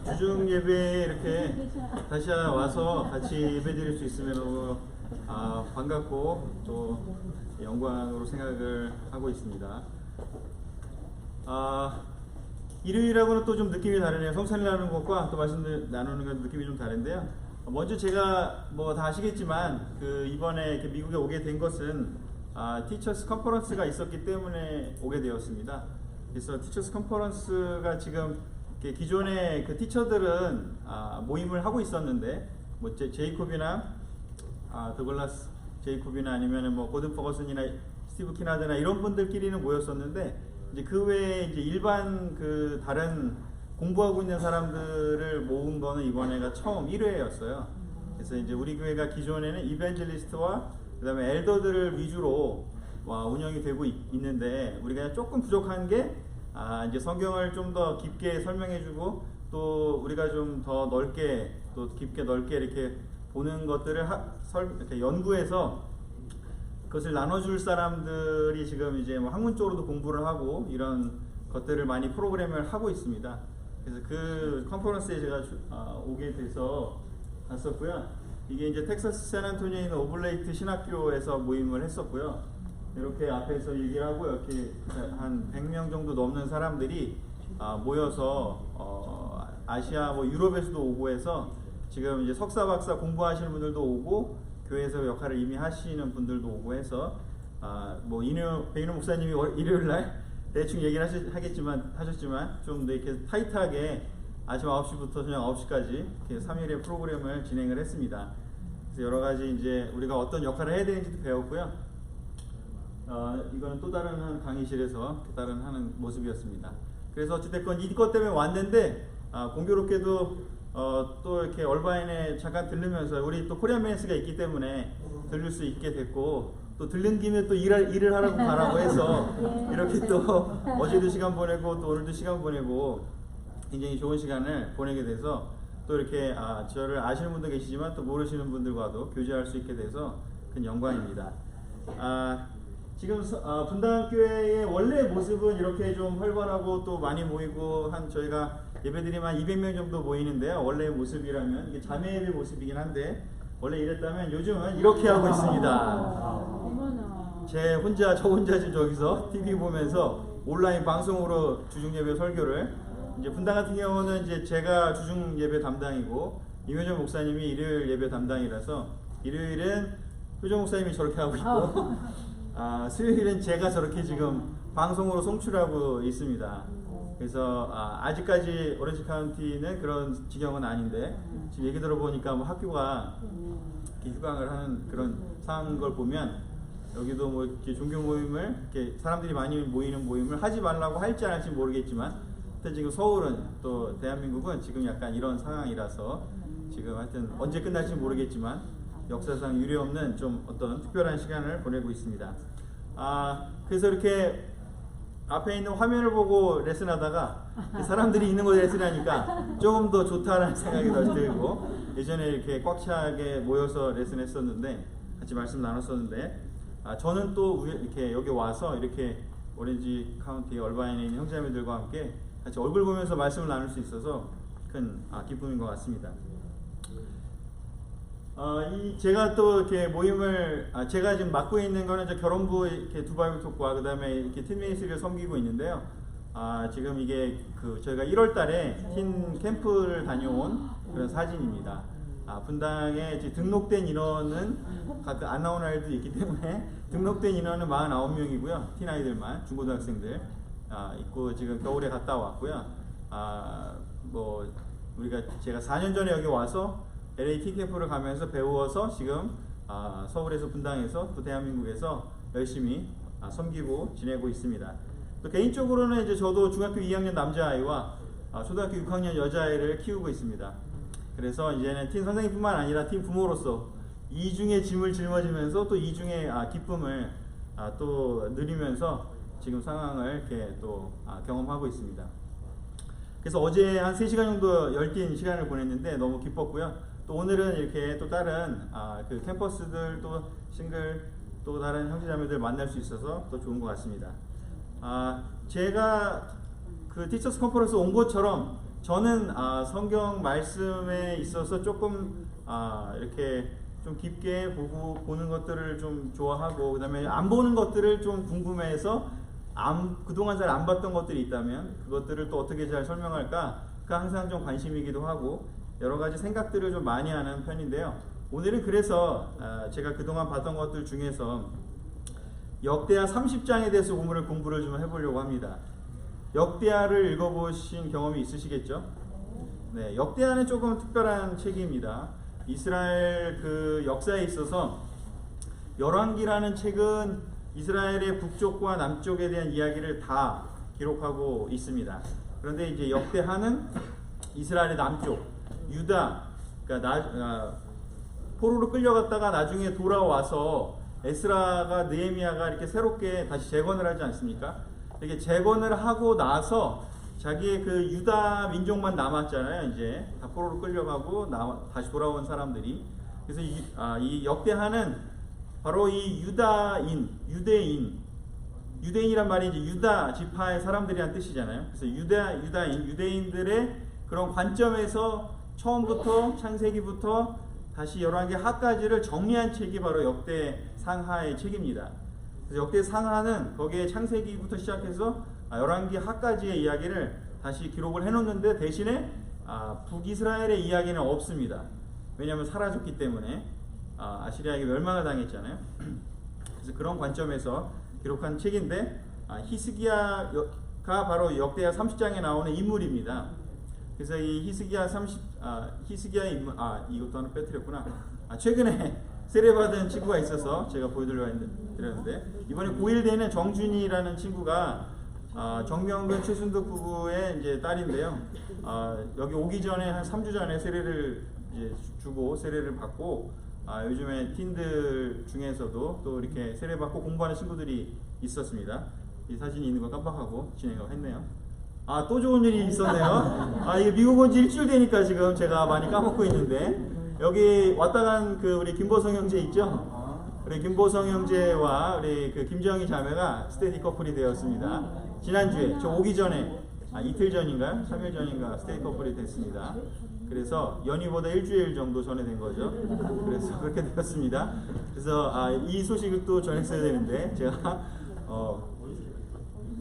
주중 예배에 이렇게 다시 와서 같이 예배 드릴 수 있으면 너무 반갑고 또 영광으로 생각을 하고 있습니다. 일요일하고는 또 좀 느낌이 다르네요. 성찬이라는 것과 또 말씀 나누는 건 느낌이 좀 다른데요. 먼저 제가 뭐 다 아시겠지만 이번에 이렇게 미국에 오게 된 것은 티처스 컨퍼런스가 있었기 때문에 오게 되었습니다. 그래서 티처스 컨퍼런스가 지금 기존의 그 티처들은 모임을 하고 있었는데 뭐 제이콥이나 더글라스 제이콥이나 아니면은 뭐 고든 퍼거슨이나 스티브 키나드나 이런 분들끼리는 모였었는데 이제 그 외에 이제 일반 다른 공부하고 있는 사람들을 모은 거는 이번에가 처음 1회였어요. 그래서 이제 우리 교회가 기존에는 이벤젤리스트와 그다음에 엘더들을 위주로 운영이 되고 있는데 우리가 조금 부족한 게 이제 성경을 좀 더 깊게 설명해주고 또 우리가 좀 더 넓게 또 깊게 넓게 이렇게 보는 것들을 이렇게 연구해서 그것을 나눠줄 사람들이 지금 이제 뭐 학문 쪽으로도 공부를 하고 이런 것들을 많이 프로그램을 하고 있습니다. 그래서 그 컨퍼런스에 제가 오게 돼서 갔었고요. 이게 이제 텍사스 샌안토니오에 있는 오블레이트 신학교에서 모임을 했었고요. 이렇게 앞에서 얘기를 하고 이렇게 한 100명 정도 넘는 사람들이 모여서 아시아 뭐 유럽에서도 오고 해서 지금 이제 석사 박사 공부하시는 분들도 오고 교회에서 역할을 이미 하시는 분들도 오고 해서 뭐 베이너 목사님이 일요일 날 대충 얘기를 하셨지만 좀 더 이렇게 타이트하게 아침 9시부터 저녁 9시까지 이렇게 3일의 프로그램을 진행을 했습니다. 그래서 여러 가지 이제 우리가 어떤 역할을 해야 되는지도 배웠고요. 이거는 또 다른 한 강의실에서 다른 하는 모습이었습니다. 그래서 어찌됐건 이것 때문에 왔는데 공교롭게도 또 이렇게 얼바인에 잠깐 들르면서 우리 또 코리안 메인스가 있기 때문에 들릴 수 있게 됐고 또 들른 김에 또 일을 하라고 가라고 해서 이렇게 또 어제도 시간 보내고 또 오늘도 시간 보내고 굉장히 좋은 시간을 보내게 돼서 또 이렇게 저를 아시는 분도 계시지만 또 모르시는 분들과도 교제할 수 있게 돼서 큰 영광입니다. 지금 분당교회의 원래 모습은 이렇게 좀 활발하고 또 많이 모이고 저희가 예배드리면 한 200명 정도 모이는데요. 원래의 모습이라면 이게 자매 예배 모습이긴 한데 원래 이랬다면 요즘은 이렇게 하고 있습니다. 저 혼자 지금 저기서 TV 보면서 온라인 방송으로 주중 예배 설교를 이제 분당 같은 경우는 이제 제가 주중 예배 담당이고 임효정 목사님이 일요일 예배 담당이라서 일요일은 효정 목사님이 저렇게 하고 있고 수요일은 제가 저렇게 지금 방송으로 송출하고 있습니다. 그래서 아직까지 오렌지 카운티는 그런 지경은 아닌데 지금 얘기 들어보니까 뭐 학교가 이렇게 휴강을 하는 그런 상황인 걸 보면 여기도 뭐 이렇게 종교 모임을 이렇게 사람들이 많이 모이는 모임을 하지 말라고 할지 안 할지 모르겠지만 하여튼 지금 서울은 또 대한민국은 지금 약간 이런 상황이라서 지금 하여튼 언제 끝날지 모르겠지만 역사상 유례없는 좀 어떤 특별한 시간을 보내고 있습니다. 그래서 이렇게 앞에 있는 화면을 보고 레슨하다가 사람들이 있는 곳에 레슨하니까 조금 더 좋다라는 생각이 더 들고 예전에 이렇게 꽉 차게 모여서 레슨했었는데 같이 말씀 나눴었는데 저는 또 이렇게 여기 와서 이렇게 오렌지 카운티 얼바인에 있는 형제자매들과 함께 같이 얼굴 보면서 말씀을 나눌 수 있어서 큰 기쁨인 것 같습니다. 제가 또 이렇게 모임을 제가 지금 맡고 있는 거는 결혼부 이렇게 두바이브 톡과 그다음에 이렇게 팀 미니스트리를 섬기고 있는데요. 지금 이게 저희가 1월달에 팀 캠프를 다녀온 그런 사진입니다. 분당에 등록된 인원은 가끔 안 나오는 아이들도 있기 때문에 등록된 인원은 49명이고요. 틴 아이들만 중고등학생들 있고 지금 겨울에 갔다 왔고요. 뭐 제가 4년 전에 여기 와서 LA T캠프를 가면서 배워서 지금 서울에서 분당에서 또 대한민국에서 열심히 섬기고 지내고 있습니다. 또 개인적으로는 이제 저도 중학교 2학년 남자아이와 초등학교 6학년 여자아이를 키우고 있습니다. 그래서 이제는 팀 선생님뿐만 아니라 팀 부모로서 이중의 짐을 짊어지면서 또 이중의 기쁨을 또 누리면서 지금 상황을 이렇게 또 경험하고 있습니다. 그래서 어제 한 3시간 정도 열띤 시간을 보냈는데 너무 기뻤고요. 또 오늘은 이렇게 또 다른 그 캠퍼스들 또 싱글 또 다른 형제자매들 만날 수 있어서 또 좋은 것 같습니다. 제가 그 티처스 컨퍼런스 온 것처럼 저는 성경 말씀에 있어서 조금 이렇게 좀 깊게 보는 것들을 좀 좋아하고, 그 다음에 안 보는 것들을 좀 궁금해해서 그동안 잘 안 봤던 것들이 있다면 그것들을 또 어떻게 잘 설명할까 항상 좀 관심이기도 하고 여러 가지 생각들을 좀 많이 하는 편인데요. 오늘은 그래서 제가 그동안 봤던 것들 중에서 역대하 30장에 대해서 공부를 좀 해보려고 합니다. 역대하를 읽어보신 경험이 있으시겠죠? 네, 역대하는 조금 특별한 책입니다. 이스라엘 그 역사에 있어서 열왕기라는 책은 이스라엘의 북쪽과 남쪽에 대한 이야기를 다 기록하고 있습니다. 그런데 이제 역대하는 이스라엘의 남쪽, 유다, 그러니까 포로로 끌려갔다가 나중에 돌아와서 에스라가 느헤미야가 이렇게 새롭게 다시 재건을 하지 않습니까? 이렇게 재건을 하고 나서 자기의 그 유다 민족만 남았잖아요. 이제 다 포로로 끌려가고 다시 돌아온 사람들이. 그래서 이 역대하는 바로 이 유대인이란 말이 이제 유다 지파의 사람들이란 뜻이잖아요. 그래서 유대인들의 그런 관점에서 처음부터 창세기부터 다시 열왕기 하까지를 정리한 책이 바로 역대상하의 책입니다. 그래서 역대상하는 거기에 창세기부터 시작해서 열왕기 하까지의 이야기를 다시 기록을 해놓는데 대신에 북이스라엘의 이야기는 없습니다. 왜냐하면 사라졌기 때문에 아시리아에게 멸망을 당했잖아요. 그래서 그런 관점에서 기록한 책인데 히스기야가 바로 역대하 30장에 나오는 인물입니다. 그래서 이 히스기야의 인물, 이것도 하나 빼뜨렸구나. 최근에 세례받은 친구가 있어서 제가 보여드렸는데, 이번에 고1 되는 정준이라는 친구가 정명근 최순덕 부부의 이제 딸인데요. 여기 오기 전에 한 3주 전에 세례를 이제 주고 세례를 받고, 요즘에 틴들 중에서도 또 이렇게 세례받고 공부하는 친구들이 있었습니다. 이 사진이 있는 거 깜빡하고 진행을 했네요. 또 좋은 일이 있었네요. 이게 미국 온 지 일주일 되니까 지금 제가 많이 까먹고 있는데, 여기 왔다 간 그 우리 김보성 형제 있죠? 우리 김보성 형제와 우리 그 김정희 자매가 스테디 커플이 되었습니다. 지난주에, 저 오기 전에, 이틀 전인가요? 3일 전인가 스테디 커플이 됐습니다. 그래서 연휴보다 일주일 정도 전에 된 거죠. 그래서 그렇게 되었습니다. 그래서 이 소식을 또 전했어야 되는데, 제가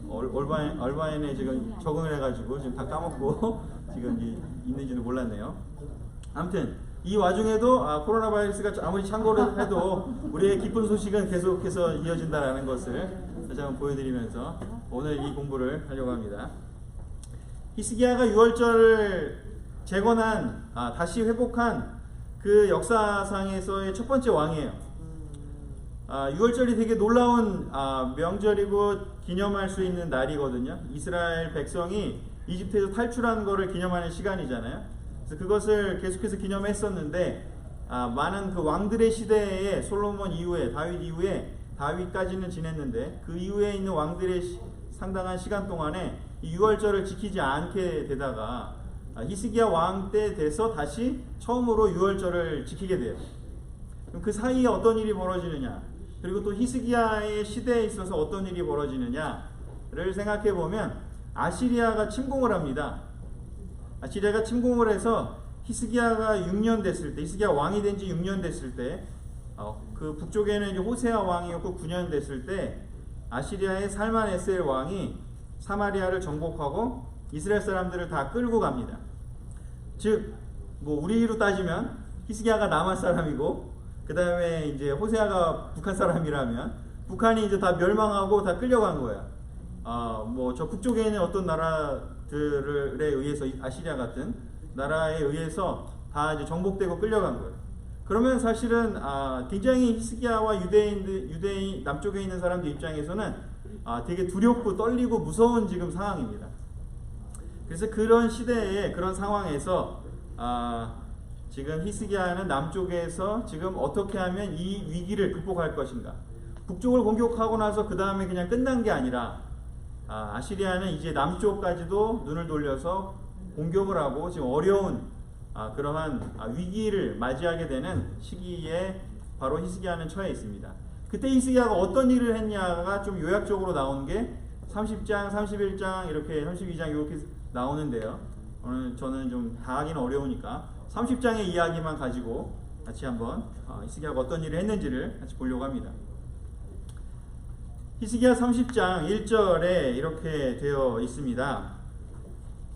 얼바인에 지금 적응을 해가지고 지금 다 까먹고 지금 있는지도 몰랐네요. 아무튼 이 와중에도 코로나 바이러스가 아무리 창궐을 해도 우리의 기쁜 소식은 계속해서 이어진다라는 것을 다시 한번 보여드리면서 오늘 이 공부를 하려고 합니다. 히스기야가 유월절을 재건한, 다시 회복한 그 역사상에서의 첫 번째 왕이에요. 유월절이 되게 놀라운 명절이고 기념할 수 있는 날이거든요. 이스라엘 백성이 이집트에서 탈출한 것을 기념하는 시간이잖아요. 그래서 그것을 계속해서 기념했었는데, 많은 그 왕들의 시대에 솔로몬 이후에, 다윗 이후에, 다윗까지는 지냈는데 그 이후에 있는 왕들의 상당한 시간 동안에 이 유월절을 지키지 않게 되다가 히스기야 왕 때 돼서 다시 처음으로 유월절을 지키게 돼요. 그럼 그 사이에 어떤 일이 벌어지느냐, 그리고 또 히스기야의 시대에 있어서 어떤 일이 벌어지느냐를 생각해 보면 아시리아가 침공을 합니다. 아시리아가 침공을 해서 히스기야가 6년 됐을 때, 히스기야 왕이 된 지 6년 됐을 때, 그 북쪽에는 이제 호세아 왕이었고 9년 됐을 때 아시리아의 살만에셀 왕이 사마리아를 정복하고 이스라엘 사람들을 다 끌고 갑니다. 즉, 우리로 따지면 히스기야가 남한 사람이고, 그 다음에 이제 호세아가 북한 사람이라면 북한이 이제 다 멸망하고 다 끌려간 거야. 저 북쪽에 있는 어떤 나라들에 의해서, 아시리아 같은 나라에 의해서 다 이제 정복되고 끌려간 거예요. 그러면 사실은 굉장히 히스기야와 유대인 남쪽에 있는 사람들 입장에서는 되게 두렵고 떨리고 무서운 지금 상황입니다. 그래서 그런 시대에, 그런 상황에서 지금 히스기야는 남쪽에서 지금 어떻게 하면 이 위기를 극복할 것인가. 북쪽을 공격하고 나서 그 다음에 그냥 끝난 게 아니라 아시리아는 이제 남쪽까지도 눈을 돌려서 공격을 하고 지금 어려운 그러한 위기를 맞이하게 되는 시기에 바로 히스기야는 처해 있습니다. 그때 히스기야가 어떤 일을 했냐가 좀 요약적으로 나오는 게 30장, 31장, 이렇게 32장 이렇게 나오는데요. 오늘 저는 좀 다 하기는 어려우니까 30장의 이야기만 가지고 같이 한번 히스기야가 어떤 일을 했는지를 같이 보려고 합니다. 히스기야 30장 1절에 이렇게 되어 있습니다.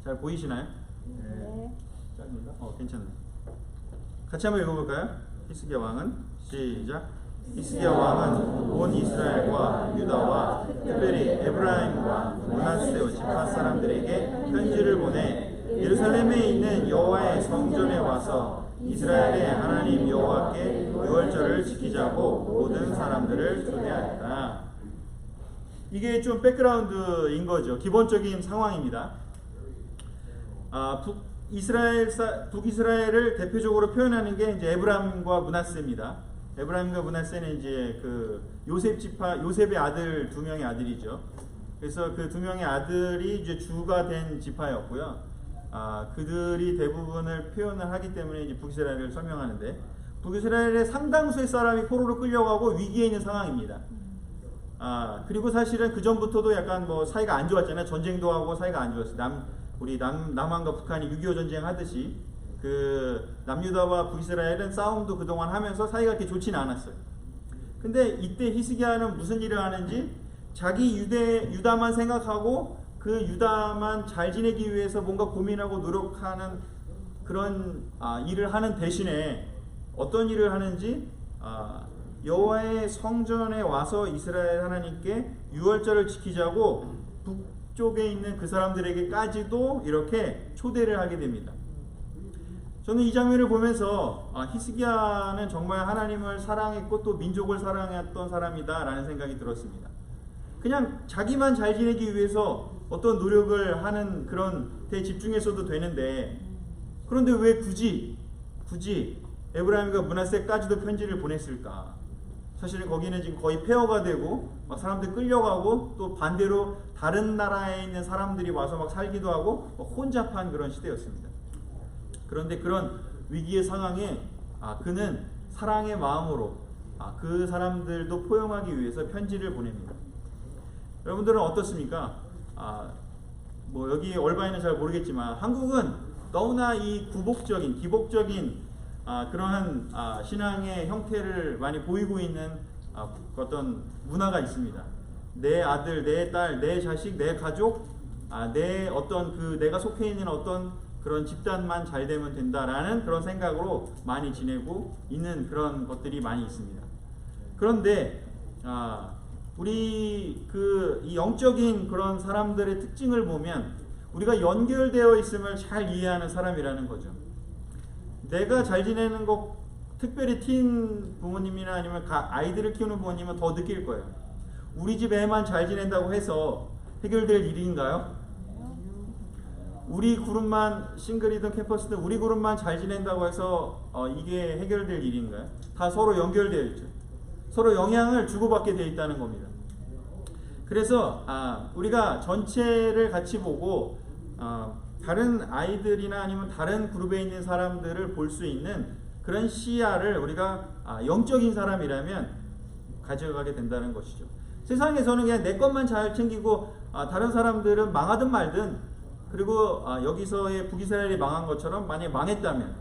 잘 보이시나요? 네. 짧은가? 괜찮네. 같이 한번 읽어볼까요? 히스기야 왕은 시작. 히스기야 왕은 온 이스라엘과 유다와 특별히 에브라임과 므낫세 지파 사람들에게 편지를 보내 예루살렘에 있는 여호와의 성전에 와서 이스라엘의 하나님 여호와께 유월절을 지키자고 모든 사람들을 초대하였다. 이게 좀 백그라운드인 거죠. 기본적인 상황입니다. 북이스라엘을 대표적으로 표현하는 게 이제 에브라임과 므낫세입니다. 에브라임과 므낫세는 이제 그 요셉의 아들 두 명의 아들이죠. 그래서 그 두 명의 아들이 이제 주가 된 지파였고요. 그들이 대부분을 표현을 하기 때문에 이제 북이스라엘을 설명하는데, 북이스라엘의 상당수의 사람이 포로로 끌려가고 위기에 있는 상황입니다. 그리고 사실은 그 전부터도 약간 뭐 사이가 안 좋았잖아요. 전쟁도 하고 사이가 안 좋았어요. 남한과 북한이 6.25 전쟁 하듯이 그 남유다와 북이스라엘은 싸움도 그동안 하면서 사이가 그렇게 좋지는 않았어요. 근데 이때 히스기야는 무슨 일을 하는지 자기 유다만 생각하고 그 유다만 잘 지내기 위해서 뭔가 고민하고 노력하는 그런 일을 하는 대신에 어떤 일을 하는지 여호와의 성전에 와서 이스라엘 하나님께 유월절을 지키자고 북쪽에 있는 그 사람들에게까지도 이렇게 초대를 하게 됩니다. 저는 이 장면을 보면서 히스기야는 정말 하나님을 사랑했고 또 민족을 사랑했던 사람이다라는 생각이 들었습니다. 그냥 자기만 잘 지내기 위해서 어떤 노력을 하는 그런 데 집중했어도 되는데, 그런데 왜 굳이 에브라임과 므낫세까지도 편지를 보냈을까? 사실은 거기는 지금 거의 폐허가 되고 막 사람들 끌려가고 또 반대로 다른 나라에 있는 사람들이 와서 막 살기도 하고 혼잡한 그런 시대였습니다. 그런데 그런 위기의 상황에 그는 사랑의 마음으로 그 사람들도 포용하기 위해서 편지를 보냅니다. 여러분들은 어떻습니까? 뭐 여기 얼바인은 잘 모르겠지만 한국은 너무나 이 기복적인 그러한 신앙의 형태를 많이 보이고 있는 어떤 문화가 있습니다. 내 아들, 내 딸, 내 자식, 내 가족, 내 어떤 내가 속해 있는 어떤 그런 집단만 잘 되면 된다라는 그런 생각으로 많이 지내고 있는 그런 것들이 많이 있습니다. 그런데 우리 이 영적인 그런 사람들의 특징을 보면 우리가 연결되어 있음을 잘 이해하는 사람이라는 거죠. 내가 잘 지내는 것, 특별히 틴 부모님이나 아니면 아이들을 키우는 부모님은 더 느낄 거예요. 우리 집 애만 잘 지낸다고 해서 해결될 일인가요? 우리 그룹만, 싱글이든 캠퍼스든 우리 그룹만 잘 지낸다고 해서 이게 해결될 일인가요? 다 서로 연결되어 있죠. 서로 영향을 주고받게 되어 있다는 겁니다. 그래서 우리가 전체를 같이 보고 다른 아이들이나 아니면 다른 그룹에 있는 사람들을 볼 수 있는 그런 시야를 우리가 영적인 사람이라면 가져가게 된다는 것이죠. 세상에서는 그냥 내 것만 잘 챙기고 다른 사람들은 망하든 말든, 그리고 여기서의 북이스라엘이 망한 것처럼 만약에 망했다면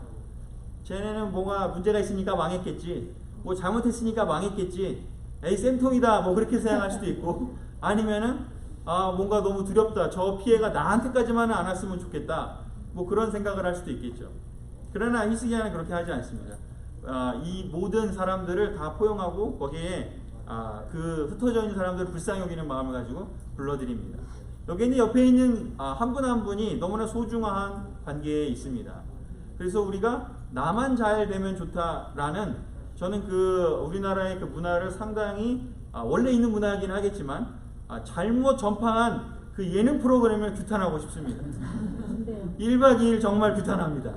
쟤네는 뭐가 문제가 있으니까 망했겠지, 뭐 잘못했으니까 망했겠지, 에이 쌤통이다 뭐 그렇게 생각할 수도 있고, 아니면은 뭔가 너무 두렵다, 저 피해가 나한테까지만은 안 왔으면 좋겠다, 뭐 그런 생각을 할 수도 있겠죠. 그러나 히스기야는 그렇게 하지 않습니다. 이 모든 사람들을 다 포용하고 거기에 그 흩어져 있는 사람들을 불쌍히 여기는 마음을 가지고 불러드립니다. 여기는 옆에 있는 한 분 한 분이 너무나 소중한 관계에 있습니다. 그래서 우리가 나만 잘 되면 좋다라는, 저는 우리나라의 그 문화를 상당히 원래 있는 문화이긴 하겠지만 잘못 전파한 그 예능 프로그램을 규탄하고 싶습니다. 1박 2일 정말 규탄합니다.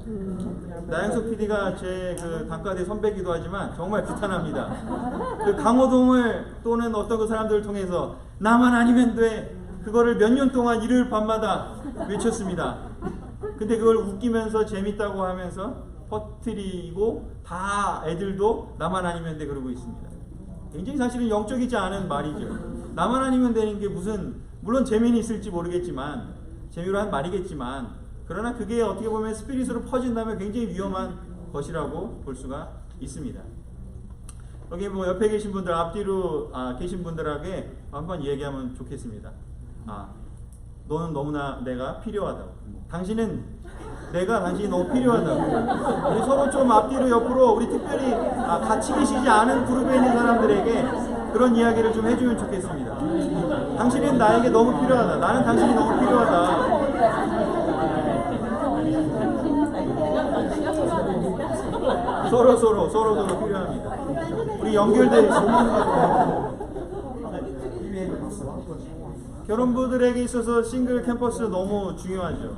나영석 PD가 제 단과대 선배기도 하지만 정말 규탄합니다. 그 강호동을 또는 어떤 그 사람들을 통해서 나만 아니면 돼, 그거를 몇 년 동안 일요일 밤마다 외쳤습니다. 근데 그걸 웃기면서 재밌다고 하면서 퍼뜨리고 다 애들도 나만 아니면 돼 그러고 있습니다. 굉장히 사실은 영적이지 않은 말이죠. 나만 아니면 되는 게 물론 재미는 있을지 모르겠지만, 재미로 한 말이겠지만, 그러나 그게 어떻게 보면 스피릿으로 퍼진다면 굉장히 위험한 것이라고 볼 수가 있습니다. 여기 뭐 옆에 계신 분들, 앞뒤로 계신 분들에게 한번 얘기하면 좋겠습니다. 너는 너무나 내가 필요하다고. 당신이 너무 필요하다고. 우리 서로 좀 앞뒤로 옆으로 우리 특별히 같이 계시지 않은 그룹에 있는 사람들에게 그런 이야기를 좀 해주면 좋겠습니다. 당신은 나에게 너무 필요하다. 나는 당신이 너무 필요하다. 서로 필요합니다. 우리 연결돼 있습니다. 결혼부들에게 있어서 싱글 캠퍼스 너무 중요하죠.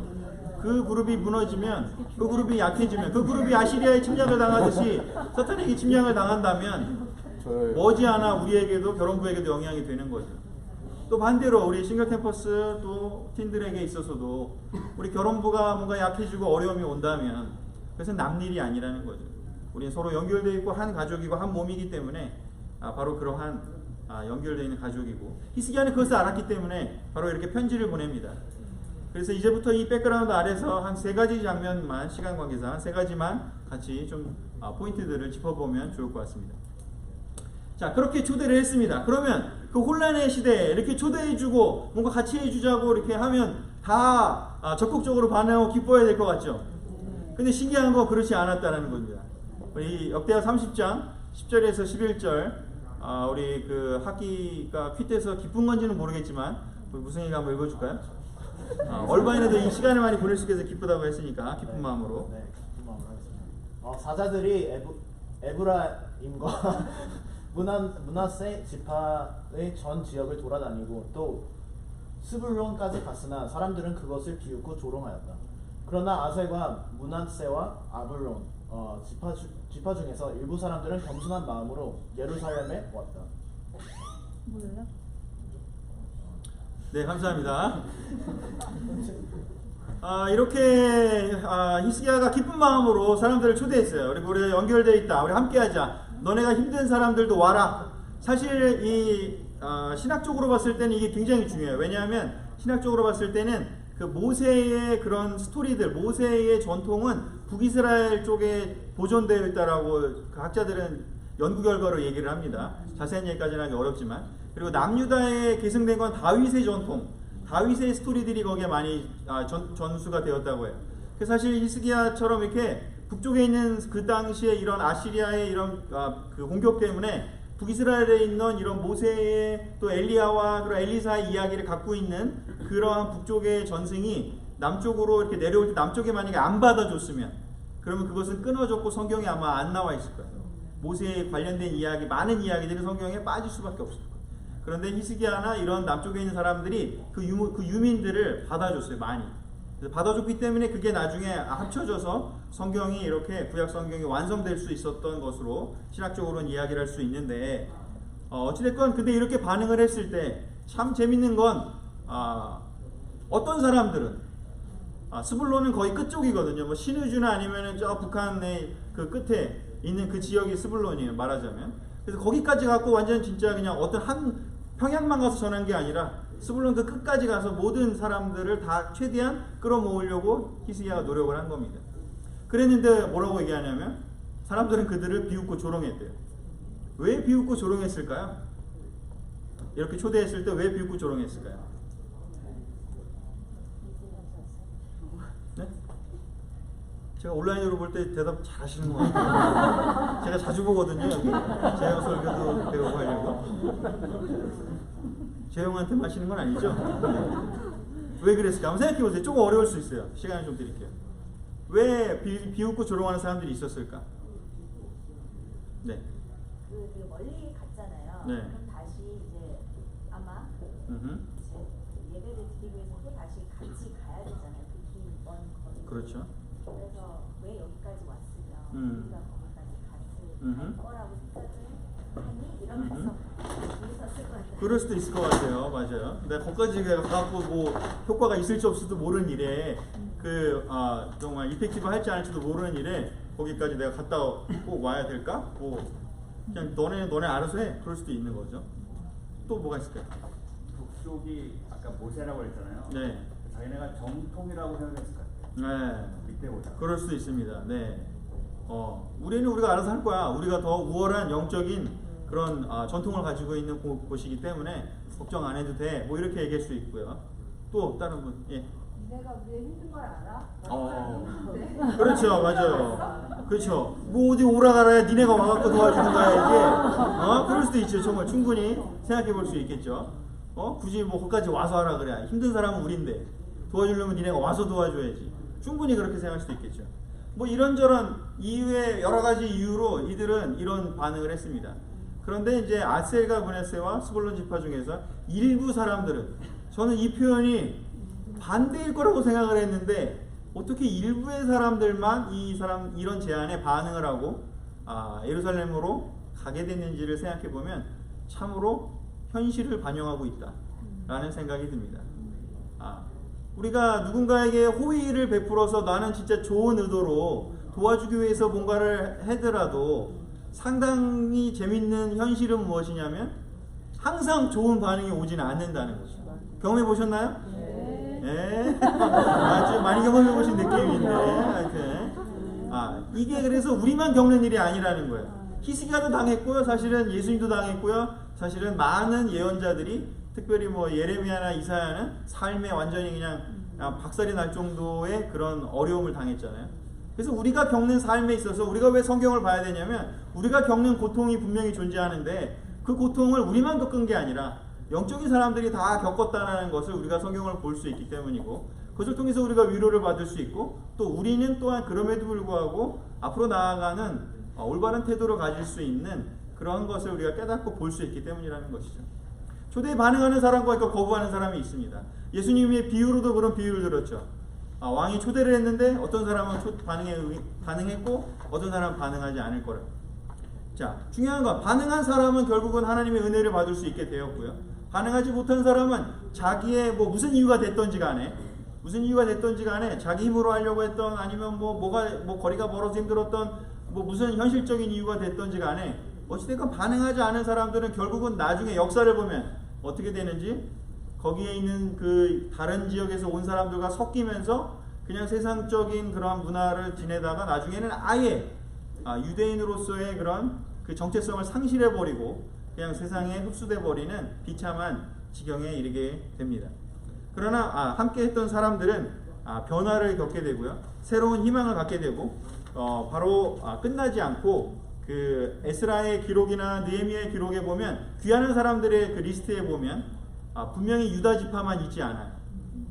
그 그룹이 무너지면, 그 그룹이 약해지면, 그 그룹이 아시리아의 침략을 당하듯이 사탄에게 침략을 당한다면 머지않아 우리에게도 결혼부에게도 영향이 되는 거죠. 또 반대로 우리 싱글 캠퍼스 또 팀들에게 있어서도 우리 결혼부가 뭔가 약해지고 어려움이 온다면 그것은 남일이 아니라는 거죠. 우리는 서로 연결되어 있고 한 가족이고 한 몸이기 때문에 바로 그러한 연결되어 있는 가족이고, 히스기야는 그것을 알았기 때문에 바로 이렇게 편지를 보냅니다. 그래서 이제부터 이 백그라운드 아래서 한 세 가지 장면만, 시간 관계상 한 세 가지만 같이 좀 포인트들을 짚어보면 좋을 것 같습니다. 자, 그렇게 초대를 했습니다. 그러면 그 혼란의 시대에 이렇게 초대해주고 뭔가 같이 해주자고 이렇게 하면 다 적극적으로 반응하고 기뻐해야 될 것 같죠. 근데 신기한 건 그렇지 않았다는 겁니다. 우리 역대하 30장 10절에서 11절, 우리 그 학기가 퀴트해서 기쁜 건지는 모르겠지만 우리 무승이가 한번 읽어줄까요? 얼바인에도 이 시간을 많이 보낼 수 있게 기쁘다고 했으니까 기쁜 마음으로. 네, 기쁜 마음으로 하겠습니다. 사자들이 에브라임과 므낫세 지파의 전 지역을 돌아다니고 또 스불론까지 갔으나 사람들은 그것을 비웃고 조롱하였다. 그러나 아셀과 므낫세와 아블론 지파 중에서 일부 사람들은 겸손한 마음으로 예루살렘에 왔다. 뭐예요? 네, 감사합니다. 이렇게 히스기야가 기쁜 마음으로 사람들을 초대했어요. 그리고 우리가 연결되어 있다. 우리 함께하자. 너네가 힘든 사람들도 와라. 사실 이 신학적으로 봤을 때는 이게 굉장히 중요해요. 왜냐하면 신학적으로 봤을 때는 그 모세의 그런 스토리들, 모세의 전통은 북이스라엘 쪽에 보존되어 있다라고 그 학자들은 연구 결과로 얘기를 합니다. 자세한 얘기까지는 하기 어렵지만. 그리고 남유다에 계승된 건 다윗의 전통, 다윗의 스토리들이 거기에 많이 전수가 되었다고 해요. 그래서 사실 히스기야처럼 이렇게 북쪽에 있는 그 당시에 이런 아시리아의 이런 그 공격 때문에 북이스라엘에 있는 이런 모세의 또 엘리야와 그리고 엘리사의 이야기를 갖고 있는 그러한 북쪽의 전승이 남쪽으로 이렇게 내려올 때 남쪽에 만약에 안 받아줬으면 그러면 그것은 끊어졌고 성경에 아마 안 나와 있을 거예요. 모세에 관련된 이야기, 많은 이야기들이 성경에 빠질 수밖에 없을 거예요. 그런데 히스기야나 이런 남쪽에 있는 사람들이 그 유민들을 받아줬어요. 많이. 그래서 받아줬기 때문에 그게 나중에 합쳐져서 성경이 이렇게 구약 성경이 완성될 수 있었던 것으로 신학적으로는 이야기를 할 수 있는데, 어찌됐건 근데 이렇게 반응을 했을 때 참 재밌는 건 어떤 사람들은 스불론은 거의 끝쪽이거든요. 뭐 시누주나 아니면은 저 북한의 그 끝에 있는 그 지역이 스불론이에요, 말하자면. 그래서 거기까지 갖고 완전 진짜 그냥 어떤 한 평양만 가서 전한 게 아니라 스불론 그 끝까지 가서 모든 사람들을 다 최대한 끌어모으려고 히스기야가 노력을 한 겁니다. 그랬는데 뭐라고 얘기하냐면 사람들은 그들을 비웃고 조롱했대요. 왜 비웃고 조롱했을까요? 이렇게 초대했을 때 왜 비웃고 조롱했을까요? 네? 제가 온라인으로 볼 때 대답 잘 하시는 것 같아요. 제가 자주 보거든요. 재영 설교도 배우고 하려고. 재영한테 하시는 건 아니죠? 왜 그랬을까? 한번 생각해 보세요. 조금 어려울 수 있어요. 시간을 좀 드릴게요. 왜 비웃고 조롱하는 사람들이 있었을까? 네. 그 멀리 갔잖아요. 네. 그럼 다시 이제 아마 이제 예배를 드리기 위해서 또 다시 같이 가야 되잖아요. 그 긴 먼 거리. 그렇죠. 그래서 왜 여기까지 왔으면 우리가 거기까지 갈 거라고 생각을 하니 이러면서 웃었을 것 같아요. 그럴 수도 있을 것 같아요. 맞아요. 내가 거기까지 가갖고 뭐 효과가 있을지 없을지도 모르는 일에 정말 이펙티브 할지 안 할지도 모르는 일에 거기까지 내가 갔다 꼭 와야 될까? 뭐 그냥 너네 알아서 해. 그럴 수도 있는 거죠. 또 뭐가 있을까요? 북쪽이 아까 모세라고 했잖아요. 네. 자기네가 정통이라고 생각했을 것 같아요. 네. 그때보다. 그럴 수도 있습니다. 네. 우리는 우리가 알아서 할 거야. 우리가 더 우월한 영적인 그런 전통을 가지고 있는 곳이기 때문에 걱정 안 해도 돼. 뭐 이렇게 얘기할 수 있고요. 또 다른 분, 예. 내가 왜 힘든 걸 알아? 그렇죠, 맞아요. 그렇죠. 뭐 어디 오라가라야 니네가 와갖고 도와주는 거야지. 그럴 수도 있죠. 정말 충분히 생각해 볼 수 있겠죠. 굳이 뭐 거기까지 와서 하라 그래. 힘든 사람은 우린데 도와주려면 니네가 와서 도와줘야지. 충분히 그렇게 생각할 수도 있겠죠. 뭐 이런저런 이유의 여러 가지 이유로 이들은 이런 반응을 했습니다. 그런데 이제 아셀과 브네세와 스불론 지파 중에서 일부 사람들은, 저는 이 표현이 반대일 거라고 생각을 했는데 어떻게 일부의 사람들만 이런 제안에 반응을 하고 예루살렘으로 가게 됐는지를 생각해 보면 참으로 현실을 반영하고 있다라는 생각이 듭니다. 우리가 누군가에게 호의를 베풀어서 나는 진짜 좋은 의도로 도와주기 위해서 뭔가를 하더라도 상당히 재밌는 현실은 무엇이냐면 항상 좋은 반응이 오지는 않는다는 거죠. 경험해 보셨나요? 네. 아주 많이 경험해 보신 느낌인데, 하여튼 이게 그래서 우리만 겪는 일이 아니라는 거예요. 히스기야도 당했고요, 사실은 예수님도 당했고요, 사실은 많은 예언자들이, 특별히 뭐 예레미야나 이사야는 삶에 완전히 그냥 박살이 날 정도의 그런 어려움을 당했잖아요. 그래서 우리가 겪는 삶에 있어서 우리가 왜 성경을 봐야 되냐면, 우리가 겪는 고통이 분명히 존재하는데 그 고통을 우리만 겪은 게 아니라 영적인 사람들이 다 겪었다는 것을 우리가 성경을 볼 수 있기 때문이고, 그것을 통해서 우리가 위로를 받을 수 있고, 또 우리는 또한 그럼에도 불구하고 앞으로 나아가는 올바른 태도를 가질 수 있는 그런 것을 우리가 깨닫고 볼 수 있기 때문이라는 것이죠. 초대에 반응하는 사람과 거부하는 사람이 있습니다. 예수님의 비유로도 그런 비유를 들었죠. 왕이 초대를 했는데 어떤 사람은 반응했고 어떤 사람은 반응하지 않을 거라. 자, 중요한 건 반응한 사람은 결국은 하나님의 은혜를 받을 수 있게 되었고요. 반응하지 못한 사람은 자기의 무슨 이유가 됐던지 간에 자기 힘으로 하려고 했던, 아니면 거리가 멀어서 힘들었던, 무슨 현실적인 이유가 됐던지 간에 어찌됐건 반응하지 않은 사람들은 결국은 나중에 역사를 보면 어떻게 되는지, 거기에 있는 그 다른 지역에서 온 사람들과 섞이면서 그냥 세상적인 그런 문화를 지내다가 나중에는 아예 유대인으로서의 그런 그 정체성을 상실해버리고 그냥 세상에 흡수돼버리는 비참한 지경에 이르게 됩니다. 그러나 함께 했던 사람들은 변화를 겪게 되고요, 새로운 희망을 갖게 되고, 바로 끝나지 않고 그 에스라의 기록이나 느헤미야의 기록에 보면, 귀하는 사람들의 그 리스트에 보면 분명히 유다 지파만 있지 않아요.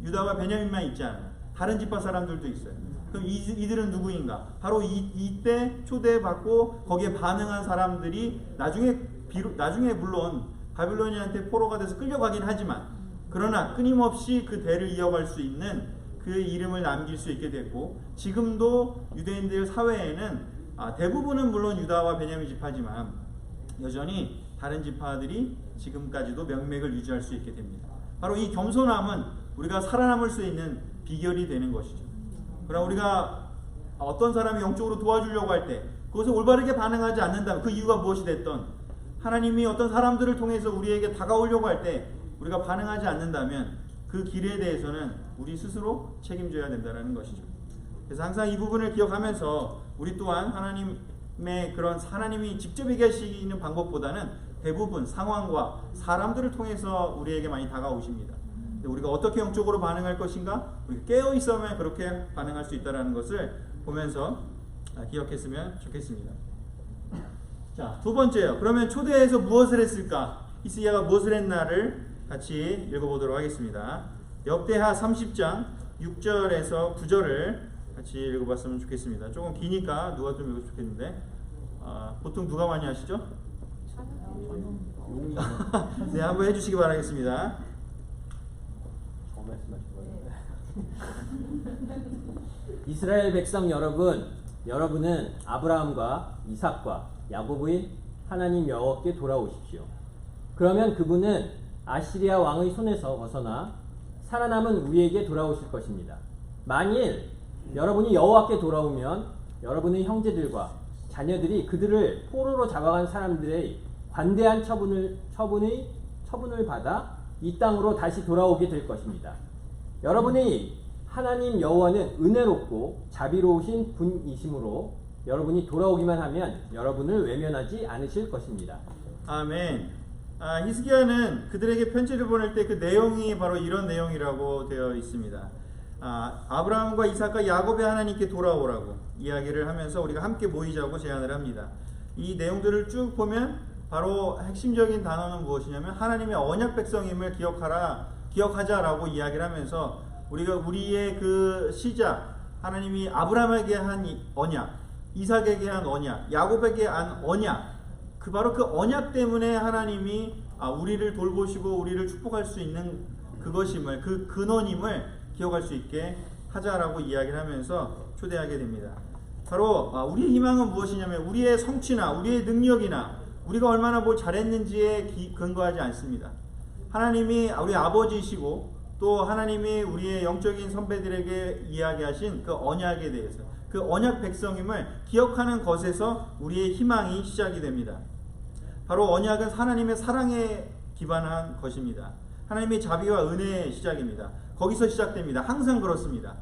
유다와 베냐민만 있지 않아요. 다른 지파 사람들도 있어요. 그럼 이들은 누구인가? 바로 이때 초대받고 거기에 반응한 사람들이 나중에 물론 바빌로니아한테 포로가 돼서 끌려가긴 하지만, 그러나 끊임없이 그 대를 이어갈 수 있는 그 이름을 남길 수 있게 됐고, 지금도 유대인들 사회에는 대부분은 물론 유다와 베냐민 지파지만 여전히 다른 지파들이 지금까지도 명맥을 유지할 수 있게 됩니다. 바로 이 겸손함은 우리가 살아남을 수 있는 비결이 되는 것이죠. 그러나 우리가 어떤 사람이 영적으로 도와주려고 할 때 그것을 올바르게 반응하지 않는다면, 그 이유가 무엇이 됐던, 하나님이 어떤 사람들을 통해서 우리에게 다가오려고 할 때 우리가 반응하지 않는다면 그 길에 대해서는 우리 스스로 책임져야 된다는 것이죠. 그래서 항상 이 부분을 기억하면서 우리 또한 하나님이 직접 얘기하시는 방법보다는 대부분 상황과 사람들을 통해서 우리에게 많이 다가오십니다. 근데 우리가 어떻게 영적으로 반응할 것인가? 우리가 깨어 있어야만 그렇게 반응할 수 있다는 것을 보면서 기억했으면 좋겠습니다. 자, 두 번째요. 그러면 초대에서 무엇을 했을까? 히스기야가 무엇을 했나를 같이 읽어보도록 하겠습니다. 역대하 30장 6절에서 9절을 같이 읽어봤으면 좋겠습니다. 조금 기니까 누가 좀 읽어주면 좋겠는데, 보통 누가 많이 하시죠? 네, 한번 해주시기 바라겠습니다. 이스라엘 백성 여러분, 여러분은 아브라함과 이삭과 야곱의 하나님 여호와께 돌아오십시오. 그러면 그분은 아시리아 왕의 손에서 벗어나 살아남은 우리에게 돌아오실 것입니다. 만일 여러분이 여호와께 돌아오면 여러분의 형제들과 자녀들이 그들을 포로로 잡아간 사람들의 관대한 처분을 받아 이 땅으로 다시 돌아오게 될 것입니다. 여러분이 하나님 여호와는 은혜롭고 자비로우신 분이심으로 여러분이 돌아오기만 하면 여러분을 외면하지 않으실 것입니다. 아멘. 히스기야는 그들에게 편지를 보낼 때 그 내용이 바로 이런 내용이라고 되어 있습니다. 아브라함과 이삭과 야곱의 하나님께 돌아오라고 이야기를 하면서 우리가 함께 모이자고 제안을 합니다. 이 내용들을 쭉 보면 바로 핵심적인 단어는 무엇이냐면 하나님의 언약 백성임을 기억하자라고 이야기를 하면서 우리가 우리의 그 시작, 하나님이 아브라함에게 한 언약, 이삭에게 한 언약, 야곱에게 한 언약, 바로 그 언약 때문에 하나님이 우리를 돌보시고 우리를 축복할 수 있는 그것임을, 그 근원임을 기억할 수 있게 하자라고 이야기를 하면서 초대하게 됩니다. 바로 우리의 희망은 무엇이냐면 우리의 성취나 우리의 능력이나 우리가 얼마나 뭘 잘했는지에 근거하지 않습니다. 하나님이 우리 아버지이시고 또 하나님이 우리의 영적인 선배들에게 이야기하신 그 언약에 대해서, 그 언약 백성임을 기억하는 것에서 우리의 희망이 시작이 됩니다. 바로 언약은 하나님의 사랑에 기반한 것입니다. 하나님의 자비와 은혜의 시작입니다. 거기서 시작됩니다. 항상 그렇습니다.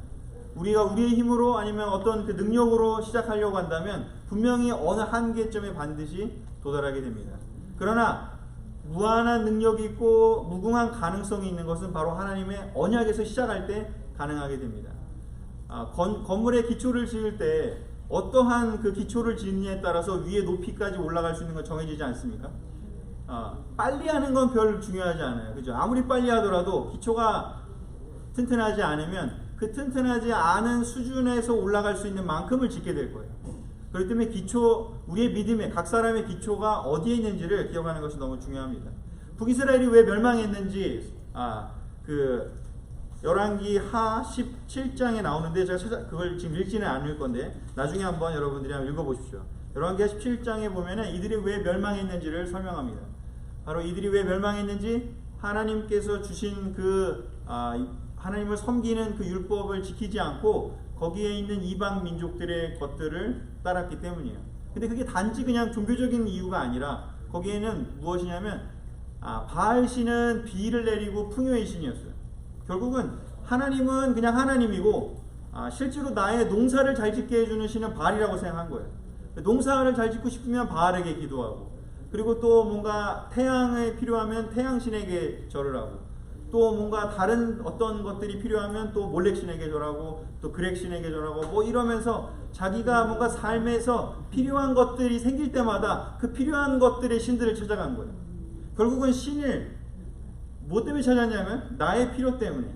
우리가 우리의 힘으로 아니면 어떤 그 능력으로 시작하려고 한다면 분명히 어느 한계점에 반드시 도달하게 됩니다. 그러나 무한한 능력이 있고 무궁한 가능성이 있는 것은 바로 하나님의 언약에서 시작할 때 가능하게 됩니다. 건물의 기초를 지을 때 어떠한 그 기초를 짓느냐에 따라서 위에 높이까지 올라갈 수 있는 건 정해지지 않습니까? 빨리 하는 건 별 중요하지 않아요. 그죠? 아무리 빨리 하더라도 기초가 튼튼하지 않으면 그 튼튼하지 않은 수준에서 올라갈 수 있는 만큼을 짓게 될 거예요. 그렇기 때문에 우리의 믿음의 각 사람의 기초가 어디에 있는지를 기억하는 것이 너무 중요합니다. 북이스라엘이 왜 멸망했는지 열왕기 하 17장에 나오는데 제가 그걸 지금 읽지는 않을 건데 나중에 한번 여러분들이 한번 읽어보십시오. 열왕기 17장에 보면은 이들이 왜 멸망했는지를 설명합니다. 바로 이들이 왜 멸망했는지 하나님께서 주신 하나님을 섬기는 그 율법을 지키지 않고 거기에 있는 이방 민족들의 것들을 따랐기 때문이에요. 근데 그게 단지 그냥 종교적인 이유가 아니라 거기에는 무엇이냐면 바알 신은 비를 내리고 풍요의 신이었어요. 결국은 하나님은 그냥 하나님이고 실제로 나의 농사를 잘 짓게 해주는 신은 바알이라고 생각한 거예요. 농사를 잘 짓고 싶으면 바알에게 기도하고, 그리고 또 뭔가 태양이 필요하면 태양신에게 절을 하고, 또 뭔가 다른 어떤 것들이 필요하면 또 몰렉신에게 절하고, 또 그렉신에게 절하고, 뭐 이러면서 자기가 뭔가 삶에서 필요한 것들이 생길 때마다 그 필요한 것들의 신들을 찾아간 거예요. 결국은 신을 뭐 때문에 찾았냐면 나의 필요 때문에,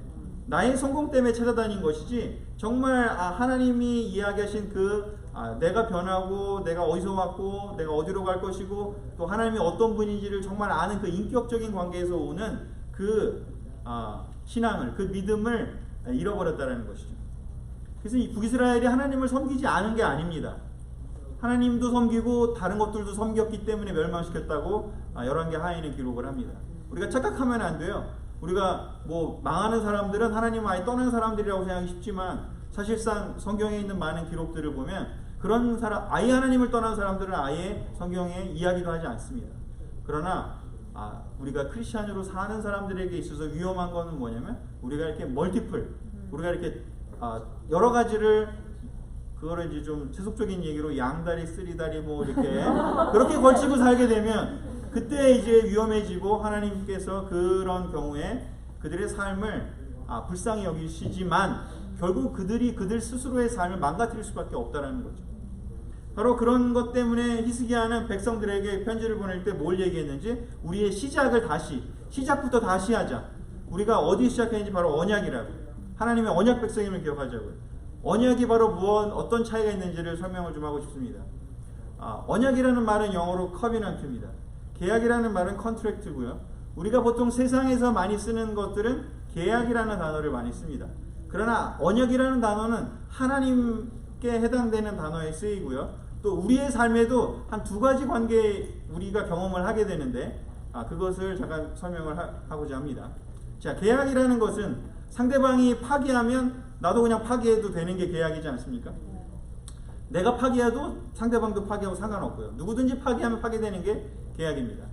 나의 성공 때문에 찾아다닌 것이지, 정말 하나님이 이야기하신 내가 변하고 내가 어디서 왔고 내가 어디로 갈 것이고 또 하나님이 어떤 분인지를 정말 아는 그 인격적인 관계에서 오는 신앙을, 그 믿음을 잃어버렸다는 것이죠. 그래서 이 북이스라엘이 하나님을 섬기지 않은 게 아닙니다. 하나님도 섬기고 다른 것들도 섬겼기 때문에 멸망시켰다고 열왕기 하에는 기록을 합니다. 우리가 착각하면 안 돼요. 우리가 뭐 망하는 사람들은 하나님을 아예 떠난 사람들이라고 생각하기 쉽지만 사실상 성경에 있는 많은 기록들을 보면 그런 사람, 아예 하나님을 떠난 사람들은 아예 성경에 이야기도 하지 않습니다. 그러나 우리가 크리스찬으로 사는 사람들에게 있어서 위험한 것은 뭐냐면 우리가 이렇게 우리가 이렇게 여러 가지를, 그거를 이제 좀 세속적인 얘기로 양다리, 쓰리다리 뭐 이렇게 그렇게 걸치고 살게 되면 그때 이제 위험해지고 하나님께서 그런 경우에 그들의 삶을 불쌍히 여기시지만 결국 그들 스스로의 삶을 망가뜨릴 수밖에 없다라는 거죠. 바로 그런 것 때문에 히스기야는 백성들에게 편지를 보낼 때 뭘 얘기했는지, 우리의 시작부터 다시 하자. 우리가 어디 시작했는지 바로 언약이라고, 하나님의 언약 백성임을 기억하자고요. 언약이 바로 어떤 차이가 있는지를 설명을 좀 하고 싶습니다. 언약이라는 말은 영어로 covenant입니다. 계약이라는 말은 contract고요. 우리가 보통 세상에서 많이 쓰는 것들은 계약이라는 단어를 많이 씁니다. 그러나 언약이라는 단어는 하나님께 해당되는 단어에 쓰이고요. 또 우리의 삶에도 한 두 가지 관계 우리가 경험을 하게 되는데 그것을 잠깐 설명을 하고자 합니다. 자, 계약이라는 것은 상대방이 파기하면 나도 그냥 파기해도 되는 게 계약이지 않습니까? 내가 파기해도 상대방도 파기하고 상관없고요. 누구든지 파기하면 파기되는 게 계약입니다.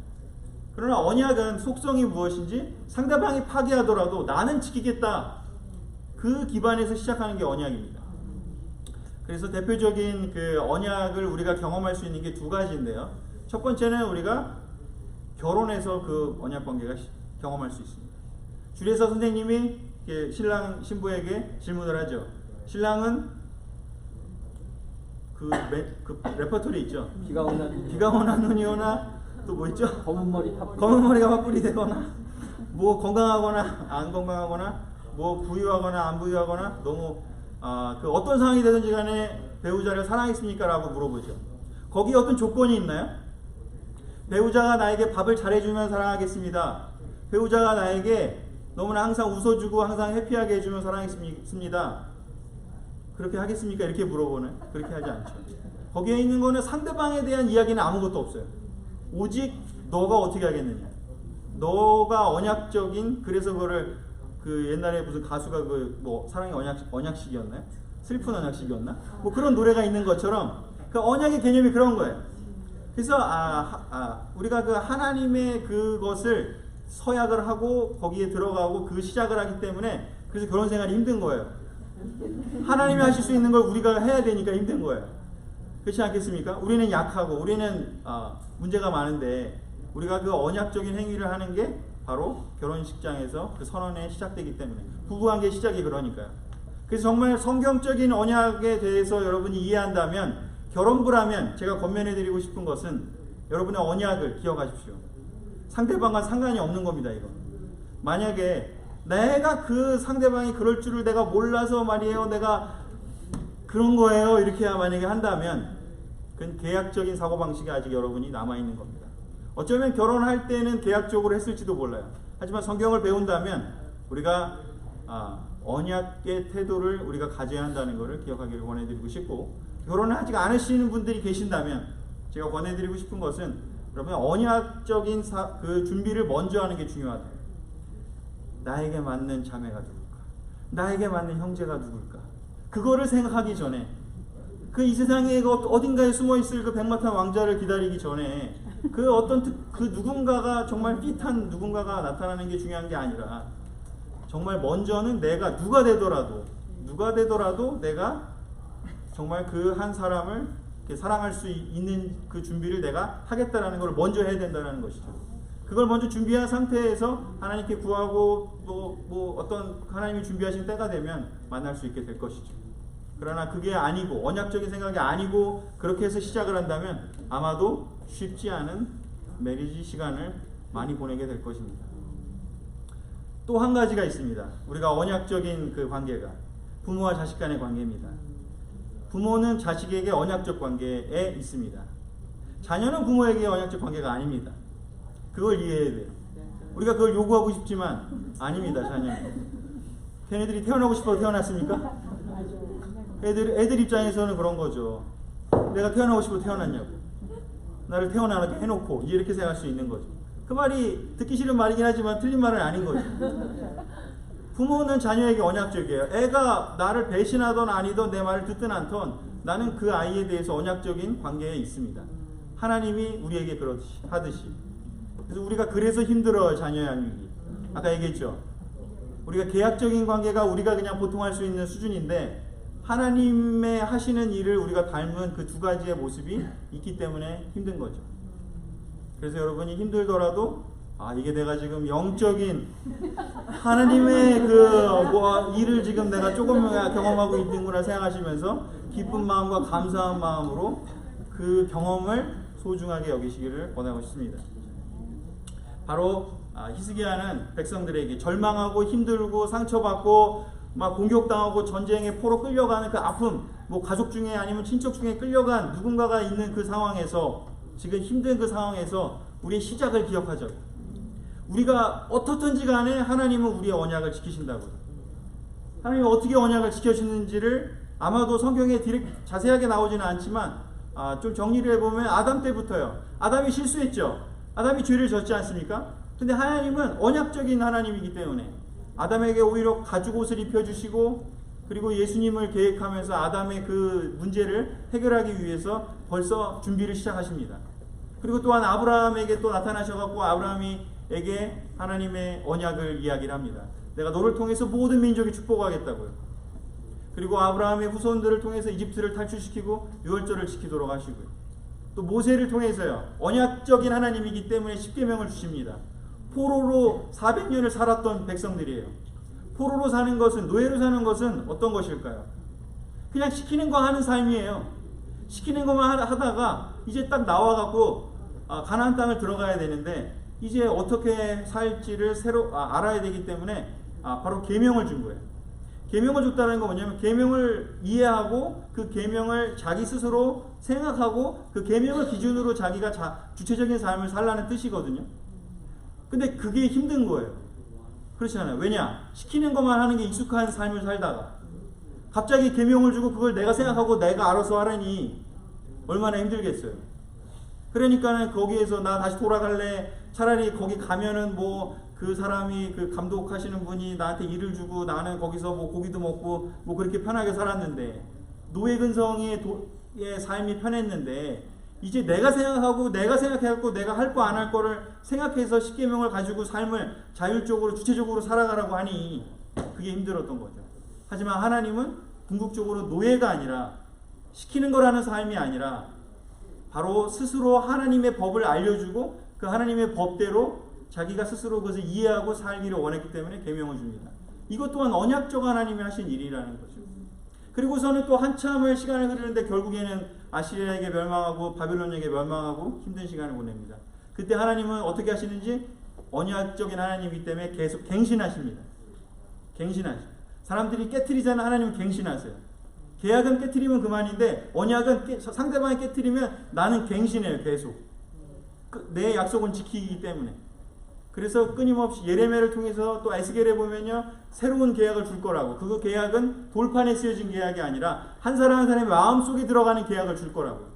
그러나 언약은 속성이 무엇인지 상대방이 파기하더라도 나는 지키겠다. 그 기반에서 시작하는 게 언약입니다. 그래서 대표적인 그 언약을 우리가 경험할 수 있는 게 두 가지인데요. 첫 번째는 우리가 결혼해서 그 언약 관계가 경험할 수 있습니다. 주례사 선생님이 신랑 신부에게 질문을 하죠. 신랑은 그 레퍼토리 있죠. 비가 오나 눈이 오나 또 뭐 있죠? 검은 머리 탑 검은 머리가 화뿔이 되거나 뭐 건강하거나 안 건강하거나 뭐 부유하거나 안 부유하거나 너무 그 어떤 상황이 되든지 간에 배우자를 사랑했습니까? 라고 물어보죠. 거기에 어떤 조건이 있나요? 배우자가 나에게 밥을 잘해주면 사랑하겠습니다. 배우자가 나에게 너무나 항상 웃어주고 항상 해피하게 해주면 사랑했습니다. 그렇게 하겠습니까? 이렇게 물어보는. 그렇게 하지 않죠. 거기에 있는 거는 상대방에 대한 이야기는 아무것도 없어요. 오직 너가 어떻게 하겠느냐. 너가 언약적인, 그래서 그거를 그 옛날에 무슨 가수가 그 뭐 사랑의 언약식이었나요? 슬픈 언약식이었나? 뭐 그런 노래가 있는 것처럼 그 언약의 개념이 그런 거예요. 그래서 우리가 그 하나님의 그것을 서약을 하고 거기에 들어가고 그 시작을 하기 때문에 그래서 결혼 생활이 힘든 거예요. 하나님이 하실 수 있는 걸 우리가 해야 되니까 힘든 거예요. 그렇지 않겠습니까? 우리는 약하고 우리는 문제가 많은데 우리가 그 언약적인 행위를 하는 게 바로 결혼식장에서 그 선언에 시작되기 때문에 부부관계 시작이 그러니까요. 그래서 정말 성경적인 언약에 대해서 여러분이 이해한다면 결혼부라면 제가 권면해드리고 싶은 것은 여러분의 언약을 기억하십시오. 상대방과 상관이 없는 겁니다. 이거 만약에 내가 그 상대방이 그럴 줄을 내가 몰라서 말이에요, 내가 그런 거예요, 이렇게 만약에 한다면 그건 계약적인 사고방식이 아직 여러분이 남아있는 겁니다. 어쩌면 결혼할 때는 계약적으로 했을지도 몰라요. 하지만 성경을 배운다면 우리가 언약의 태도를 우리가 가져야 한다는 것을 기억하기를 권해드리고 싶고, 결혼을 아직 안 하시는 분들이 계신다면 제가 권해드리고 싶은 것은 여러분 언약적인 그 준비를 먼저 하는 게 중요하다. 나에게 맞는 자매가 누굴까? 나에게 맞는 형제가 누굴까? 그거를 생각하기 전에 그 이 세상에 어딘가에 숨어있을 그 백마탄 왕자를 기다리기 전에 그 어떤 그 누군가가 정말 핏한 누군가가 나타나는 게 중요한 게 아니라 정말 먼저는 내가 누가 되더라도 내가 정말 그 한 사람을 사랑할 수 있는 그 준비를 내가 하겠다라는 걸 먼저 해야 된다는 것이죠. 그걸 먼저 준비한 상태에서 하나님께 구하고 뭐 어떤 하나님이 준비하신 때가 되면 만날 수 있게 될 것이죠. 그러나 그게 아니고 언약적인 생각이 아니고 그렇게 해서 시작을 한다면 아마도 쉽지 않은 메리지 시간을 많이 보내게 될 것입니다. 또 한 가지가 있습니다. 우리가 언약적인 그 관계가 부모와 자식 간의 관계입니다. 부모는 자식에게 언약적 관계에 있습니다. 자녀는 부모에게 언약적 관계가 아닙니다. 그걸 이해해야 돼요. 우리가 그걸 요구하고 싶지만 아닙니다. 자녀는. 걔네들이 태어나고 싶어서 태어났습니까? 애들 입장에서는 그런 거죠. 내가 태어나고 싶어서 태어났냐고. 나를 태어나게 해놓고 이렇게 생각할 수 있는 거죠. 그 말이 듣기 싫은 말이긴 하지만 틀린 말은 아닌 거죠. 부모는 자녀에게 언약적이에요. 애가 나를 배신하던 아니던 내 말을 듣든 않던 나는 그 아이에 대해서 언약적인 관계에 있습니다. 하나님이 우리에게 하듯이. 그래서 우리가 그래서 힘들어요. 자녀 양육이. 아까 얘기했죠. 우리가 계약적인 관계가 우리가 그냥 보통 할 수 있는 수준인데 하나님의 하시는 일을 우리가 닮은 그 두 가지의 모습이 있기 때문에 힘든 거죠. 그래서 여러분이 힘들더라도 이게 내가 지금 영적인 하나님의 일을 지금 내가 조금 경험하고 있는구나 생각하시면서 기쁜 마음과 감사한 마음으로 그 경험을 소중하게 여기시기를 권하고 싶습니다. 바로 히스기야는 백성들에게 절망하고 힘들고 상처받고 막 공격당하고 전쟁의 포로 끌려가는 그 아픔, 뭐 가족 중에 아니면 친척 중에 끌려간 누군가가 있는 그 상황에서, 지금 힘든 그 상황에서 우리의 시작을 기억하자고. 우리가 어떻든지 간에 하나님은 우리의 언약을 지키신다고. 하나님이 어떻게 언약을 지켜주는지를 아마도 성경에 자세하게 나오지는 않지만 좀 정리를 해보면 아담 때부터요. 아담이 실수했죠. 아담이 죄를 졌지 않습니까? 근데 하나님은 언약적인 하나님이기 때문에 아담에게 오히려 가죽옷을 입혀주시고, 그리고 예수님을 계획하면서 아담의 그 문제를 해결하기 위해서 벌써 준비를 시작하십니다. 그리고 또한 아브라함에게 또 나타나셔갖고 아브라함에게 하나님의 언약을 이야기를 합니다. 내가 너를 통해서 모든 민족이 축복하겠다고요. 그리고 아브라함의 후손들을 통해서 이집트를 탈출시키고 유월절을 지키도록 하시고요. 또 모세를 통해서요. 언약적인 하나님이기 때문에 십계명을 주십니다. 포로로 400년을 살았던 백성들이에요. 포로로 사는 것은, 노예로 사는 것은 어떤 것일까요? 그냥 시키는 거 하는 삶이에요. 시키는 것만 하다가 이제 딱 나와갖고 가나안 땅을 들어가야 되는데 이제 어떻게 살지를 새로 알아야 되기 때문에 바로 계명을 준 거예요. 계명을 줬다는 건 뭐냐면 계명을 이해하고 그 계명을 자기 스스로 생각하고 그 계명을 기준으로 자기가 주체적인 삶을 살라는 뜻이거든요. 근데 그게 힘든 거예요. 그렇지 않아요? 왜냐? 시키는 것만 하는 게 익숙한 삶을 살다가 갑자기 계명을 주고 그걸 내가 생각하고 내가 알아서 하라니 얼마나 힘들겠어요. 그러니까는 거기에서 나 다시 돌아갈래. 차라리 거기 가면은 뭐 그 사람이 그 감독하시는 분이 나한테 일을 주고 나는 거기서 뭐 고기도 먹고 뭐 그렇게 편하게 살았는데 노예 근성의 삶이 편했는데 이제 내가 생각하고 내가 생각해갖고 내가 할 거 안 할 거를 생각해서 십계명을 가지고 삶을 자율적으로 주체적으로 살아가라고 하니 그게 힘들었던 거죠. 하지만 하나님은 궁극적으로 노예가 아니라 시키는 거라는 삶이 아니라 바로 스스로 하나님의 법을 알려주고 그 하나님의 법대로 자기가 스스로 그것을 이해하고 살기를 원했기 때문에 계명을 줍니다. 이것 또한 언약적 하나님이 하신 일이라는 거죠. 그리고서는 또 한참을 시간을 흐르는데 결국에는 아시리아에게 멸망하고 바빌론에게 멸망하고 힘든 시간을 보냅니다. 그때 하나님은 어떻게 하시는지 언약적인 하나님이기 때문에 계속 갱신하십니다. 갱신하십니다. 사람들이 깨트리잖아. 하나님은 갱신하세요. 계약은 깨트리면 그만인데 언약은 상대방이 깨트리면 나는 갱신해요. 계속. 내 약속은 지키기 때문에. 그래서 끊임없이 예레미야를 통해서 또 에스겔에 보면요. 새로운 계약을 줄 거라고. 그 계약은 돌판에 쓰여진 계약이 아니라 한 사람 한 사람의 마음속에 들어가는 계약을 줄 거라고.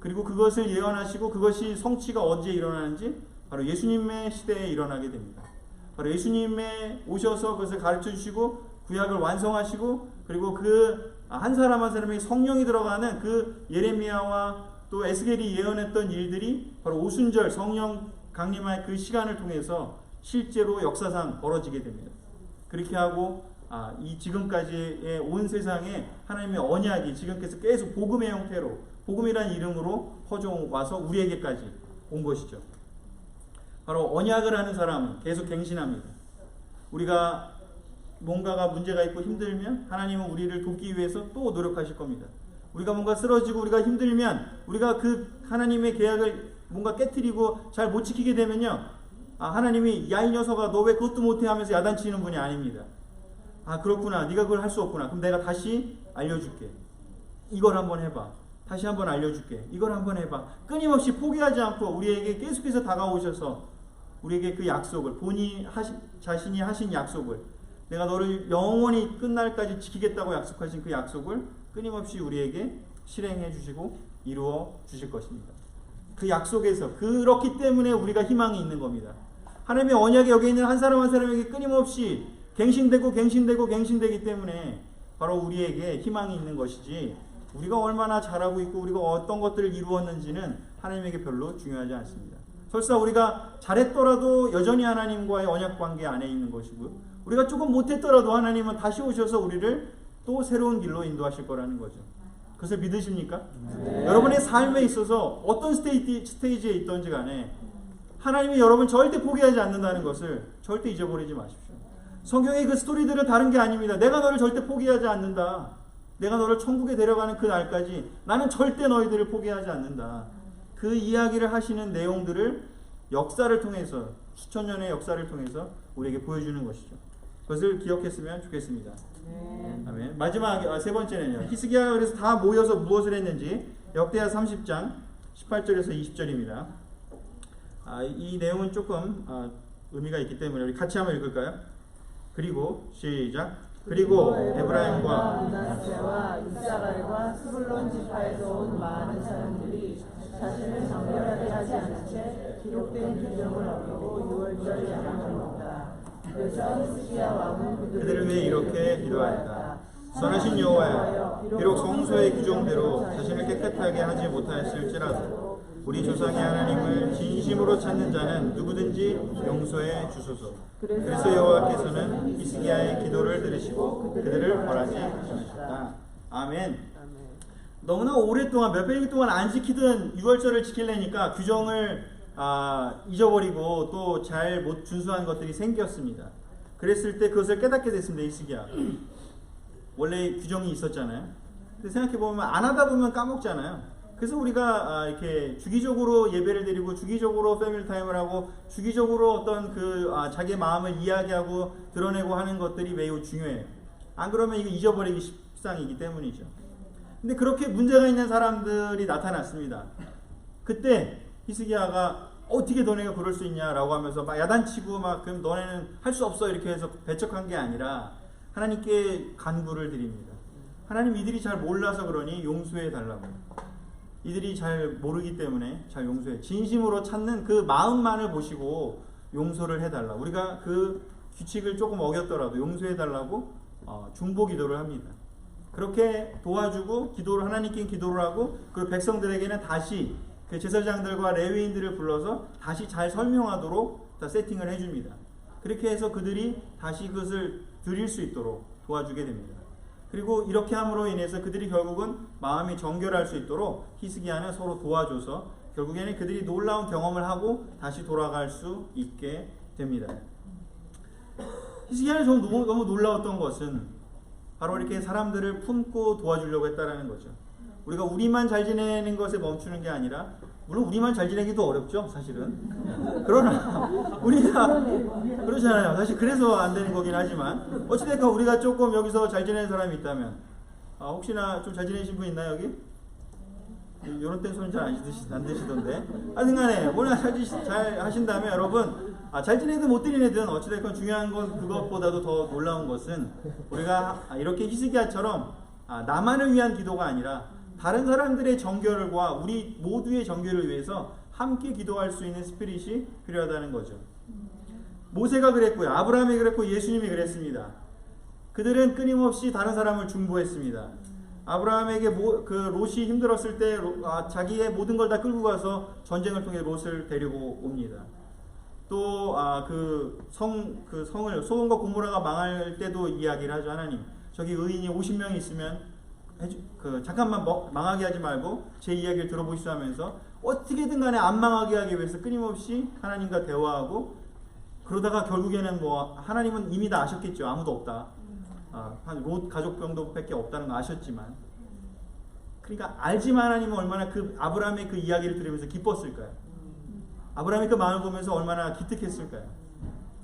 그리고 그것을 예언하시고 그것이 성취가 언제 일어나는지 바로 예수님의 시대에 일어나게 됩니다. 바로 예수님의 오셔서 그것을 가르쳐 주시고 구약을 완성하시고 그리고 그 한 사람 한 사람에게 성령이 들어가는 그 예레미야와 또 에스겔이 예언했던 일들이 바로 오순절 성령 강림할 그 시간을 통해서 실제로 역사상 벌어지게 됩니다. 그렇게 하고 이 지금까지의 온 세상에 하나님의 언약이 지금께서 계속 복음의 형태로 복음이라는 이름으로 퍼져와서 우리에게까지 온 것이죠. 바로 언약을 하는 사람은 계속 갱신합니다. 우리가 뭔가가 문제가 있고 힘들면 하나님은 우리를 돕기 위해서 또 노력하실 겁니다. 우리가 뭔가 쓰러지고 우리가 힘들면 우리가 그 하나님의 계약을 뭔가 깨트리고 잘 못 지키게 되면요. 하나님이 야 이 녀석아 너 왜 그것도 못해 하면서 야단치는 분이 아닙니다. 그렇구나. 네가 그걸 할 수 없구나. 그럼 내가 다시 알려줄게. 이걸 한번 해봐. 다시 한번 알려줄게. 이걸 한번 해봐. 끊임없이 포기하지 않고 우리에게 계속해서 다가오셔서 우리에게 그 약속을 자신이 하신 약속을 내가 너를 영원히 끝날까지 지키겠다고 약속하신 그 약속을 끊임없이 우리에게 실행해 주시고 이루어 주실 것입니다. 그 약속에서 그렇기 때문에 우리가 희망이 있는 겁니다. 하나님의 언약에 여기 있는 한 사람 한 사람에게 끊임없이 갱신되기 때문에 바로 우리에게 희망이 있는 것이지 우리가 얼마나 잘하고 있고 우리가 어떤 것들을 이루었는지는 하나님에게 별로 중요하지 않습니다. 설사 우리가 잘했더라도 여전히 하나님과의 언약 관계 안에 있는 것이고요. 우리가 조금 못했더라도 하나님은 다시 오셔서 우리를 또 새로운 길로 인도하실 거라는 거죠. 그것을 믿으십니까? 네. 여러분의 삶에 있어서 어떤 스테이지에 있던지 간에 하나님이 여러분 절대 포기하지 않는다는 것을 절대 잊어버리지 마십시오. 성경의 그 스토리들은 다른 게 아닙니다. 내가 너를 절대 포기하지 않는다. 내가 너를 천국에 데려가는 그 날까지 나는 절대 너희들을 포기하지 않는다. 그 이야기를 하시는 내용들을 역사를 통해서 수천 년의 역사를 통해서 우리에게 보여주는 것이죠. 그것을 기억했으면 좋겠습니다. 네. 아멘. 마지막 세 번째는요. 히스기야가 그래서 다 모여서 무엇을 했는지 역대하 30장 18절에서 20절입니다. 이 내용은 조금 의미가 있기 때문에 우리 같이 한번 읽을까요? 그리고 시작. 그리고 에브라임과 므낫세와 이사갈과 스불론 지파에서 온 많은 사람들이 자신을 정결하게 하지 않은 채 기록된 규정을 어기고 유월절을 양식먹다. 그래서 히스기야 왕은 그들을 위해 이렇게 기도하였다. 선하신 여호와여, 비록 성소의 규정대로 자신을 깨끗하게 하지 못하였을지라도 우리 조상의 하나님을 진심으로 찾는 자는 누구든지 용서해 주소서. 그래서 여호와께서는 히스기야의 기도를 들으시고 그들을 벌하지 않으셨다. 아멘. 너무나 오랫동안 몇백 년 동안 안 지키던 유월절을 지키려니까 규정을 잊어버리고 또 잘 못 준수한 것들이 생겼습니다. 그랬을 때 그것을 깨닫게 됐습니다. 히스기야. 원래 규정이 있었잖아요. 근데 생각해보면 안 하다 보면 까먹잖아요. 그래서 우리가 이렇게 주기적으로 예배를 드리고 주기적으로 패밀리 타임을 하고 주기적으로 어떤 자기의 마음을 이야기하고 드러내고 하는 것들이 매우 중요해요. 안 그러면 이거 잊어버리기 십상이기 때문이죠. 근데 그렇게 문제가 있는 사람들이 나타났습니다. 그때 히스기야가 어떻게 너네가 그럴 수 있냐라고 하면서 막 야단치고 막 그럼 너네는 할 수 없어 이렇게 해서 배척한 게 아니라 하나님께 간구를 드립니다. 하나님 이들이 잘 몰라서 그러니 용서해 달라고. 이들이 잘 모르기 때문에 잘 용서해. 진심으로 찾는 그 마음만을 보시고 용서를 해달라. 우리가 그 규칙을 조금 어겼더라도 용서해 달라고 중보 기도를 합니다. 그렇게 도와주고 기도를 하나님께 기도를 하고 그리고 백성들에게는 다시 그 제사장들과 레위인들을 불러서 다시 잘 설명하도록 다 세팅을 해줍니다. 그렇게 해서 그들이 다시 그것을 드릴 수 있도록 도와주게 됩니다. 그리고 이렇게 함으로 인해서 그들이 결국은 마음이 정결할 수 있도록 히스기야는 서로 도와줘서 결국에는 그들이 놀라운 경험을 하고 다시 돌아갈 수 있게 됩니다. 히스기야는 너무 놀라웠던 것은 바로 이렇게 사람들을 품고 도와주려고 했다라는 거죠. 우리가 우리만 잘 지내는 것에 멈추는 게 아니라 물론 우리만 잘 지내기도 어렵죠, 사실은. 그러나 우리가 그렇잖아요. 사실 그래서 안 되는 거긴 하지만 어찌됐건 우리가 조금 여기서 잘 지내는 사람이 있다면 혹시나 좀 잘 지내신 분 있나요 여기? 이런 땐 손이 잘 안 드시던데. 하여튼간에 뭐나 잘 하신다면 여러분 잘 지내든 못 지내든 어찌됐건 중요한 건 그것보다도 더 놀라운 것은 우리가 이렇게 히스기야처럼 나만을 위한 기도가 아니라 다른 사람들의 정결과 우리 모두의 정결을 위해서 함께 기도할 수 있는 스피릿이 필요하다는 거죠. 모세가 그랬고요. 아브라함이 그랬고 예수님이 그랬습니다. 그들은 끊임없이 다른 사람을 중보했습니다. 아브라함에게 롯이 힘들었을 때 자기의 모든 걸 다 끌고 가서 전쟁을 통해 롯을 데리고 옵니다. 또 성을 소돔과 고모라가 망할 때도 이야기를 하죠. 하나님 저기 의인이 50명이 있으면 잠깐만 망하게 하지 말고 제 이야기를 들어보시죠 하면서 어떻게든 간에 안 망하게 하기 위해서 끊임없이 하나님과 대화하고 그러다가 결국에는 하나님은 이미 다 아셨겠죠. 아무도 없다. 한 롯 가족 정도밖에 없다는 거 아셨지만 그러니까 알지만 하나님은 얼마나 아브라함의 그 이야기를 들으면서 기뻤을까요? 아브라함이 그 마음을 보면서 얼마나 기특했을까요?